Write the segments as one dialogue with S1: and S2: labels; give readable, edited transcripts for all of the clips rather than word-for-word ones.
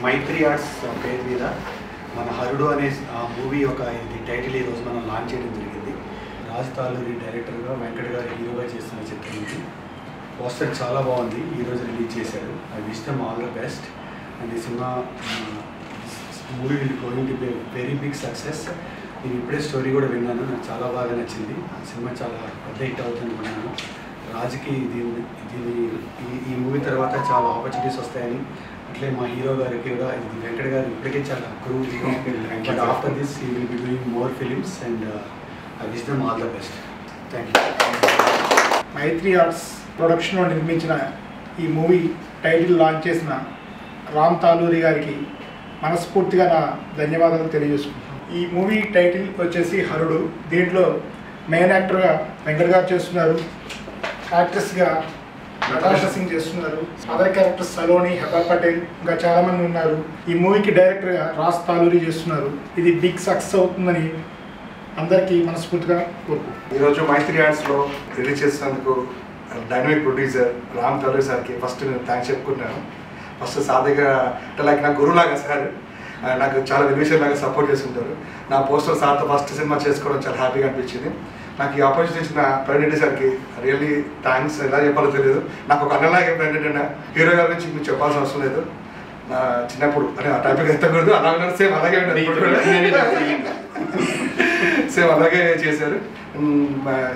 S1: మైత్రి arts పేరు మీద మన హరుడు అనే మూవీ ఇది టైటిల్ ఈరోజు మనం లాంచ్ చేయడం జరిగింది. రాజ్ తాలూరి డైరెక్టర్గా, వెంకట్ గారు హీరోగా చేస్తున్న చిత్రం ఇది. పోస్టర్ చాలా బాగుంది, ఈరోజు రిలీజ్ చేశారు. I wish them all the best. And ఈ cinema movie will going to be very big success. నేను ఇప్పుడే స్టోరీ కూడా విన్నాను, నాకు చాలా బాగా నచ్చింది. సినిమా చాలా పెద్ద హిట్ అవుతుంది అనుకున్నాను. రాజుకి ఈ మూవీ తర్వాత చాలా ఆపర్చునిటీస్ వస్తాయని, అట్లే మా హీరో గారికి కూడా ఇది వెంకట్ గారు ఇప్పటికే చాలా క్రూవ్. But after this he will be doing more films and I wish them all the best. Thank you.
S2: Mythri Arts ప్రొడక్షన్లో నిర్మించిన ఈ మూవీ టైటిల్ లాంచ్ చేసిన రామ్ తాలూరి గారికి మనస్ఫూర్తిగా నా ధన్యవాదాలు తెలియజేసుకుంటున్నాను. ఈ మూవీ టైటిల్ వచ్చేసి హరుడు. దీంట్లో మెయిన్ యాక్టర్గా వెంకట్ గారు చేస్తున్నారు, యాక్ట్రెస్గా నతాషా సింగ్ చేస్తున్నారు, అదర్ క్యారెక్టర్స్ సలోని, హెబా పటేల్, ఇంకా చాలామంది ఉన్నారు. ఈ మూవీకి డైరెక్టర్గా రాజ్ తాలూరి చేస్తున్నారు. ఇది బిగ్ సక్సెస్ అవుతుందని అందరికీ మనస్ఫూర్తిగా కోరుకుంటున్నాను.
S3: ఈరోజు మైత్రి ఆర్ట్స్లో రిలీజ్ చేసినందుకు డైనమిక్ ప్రొడ్యూసర్ రామ్ తాలూరి సార్కి ఫస్ట్ నేను థ్యాంక్స్ చెప్పుకుంటున్నాను. ఫస్ట్ సార్ దగ్గర అంటే లైక్ నా గురువులాగా సార్ నాకు చాలా వెల్విషర్ లాగా సపోర్ట్ చేస్తుంటారు. నా పోస్టర్ సార్తో ఫస్ట్ సినిమా చేసుకోవడం చాలా హ్యాపీగా అనిపించింది. నాకు ఈ ఆపర్చునిటీ ఇచ్చిన ప్రెసిడెంట్ సార్కి రియల్లీ థ్యాంక్స్. ఎలా చెప్పాలో తెలియదు. నాకు ఒక అన్నలాగే ప్రెసిడెంట్ హీరో గారి నుంచి మీకు చెప్పాల్సిన అవసరం లేదు. నా చిన్నప్పుడు అని ఆ టైప్కి ఎత్తకూడదు, అలాగే సేమ్ అలాగే సేమ్ అలాగే చేశారు.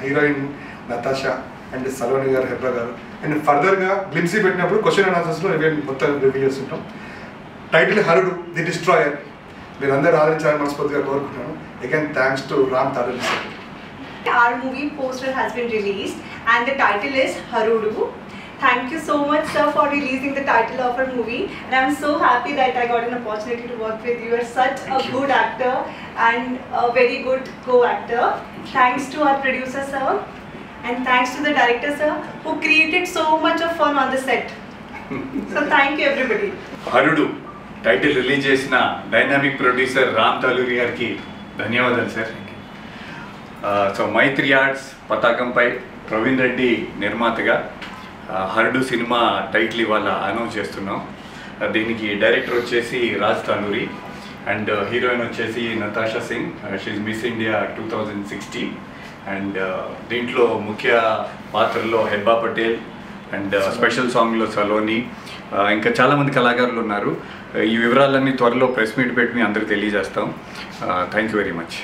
S3: హీరోయిన్ నతాషా అండ్ సలోని గారు, హెబ్రా గారు, అండ్ ఫర్దర్గా గ్లిమ్సీ పెట్టినప్పుడు క్వశ్చన్ అండ్ ఆన్సర్స్లో మొత్తం రివ్యూ చేస్తుంటాం. Title Harudu the destroyer. మీరందరూ ఆదరించాలని మనస్ఫూర్తిగా కోరుకుంటున్నాను. Again thanks to Ram Taluri sir.
S4: Our movie poster has been released and the title is Harudu. Thank you so much, sir, for releasing the title of our movie, and I'm so happy that I got an opportunity to work with you. You are such a good actor and a very good co-actor. Thanks to our producer, sir, and thanks to the director, sir, who created so much of fun on the set. So thank you everybody.
S5: Harudu title release చేసిన dynamic producer Ram Taluri గారికి ధన్యవాదాలు sir. So మైత్రి arts పతాకంపై ప్రవీణ్ రెడ్డి నిర్మాతగా Harudu cinema title ఇవాళ announce చేస్తున్నాం. దీనికి director వచ్చేసి Raj Taluri and heroine వచ్చేసి Natasha Singh. She miss India 2016. And దీంట్లో ముఖ్య పాత్రలో హెబా పటేల్ అండ్ స్పెషల్ సాంగ్లో సలోని, ఇంకా చాలామంది కళాకారులు ఉన్నారు. ఈ వివరాలన్నీ త్వరలో ప్రెస్ మీట్ పెట్టి మీ అందరికీ తెలియజేస్తాం. Thank you very much.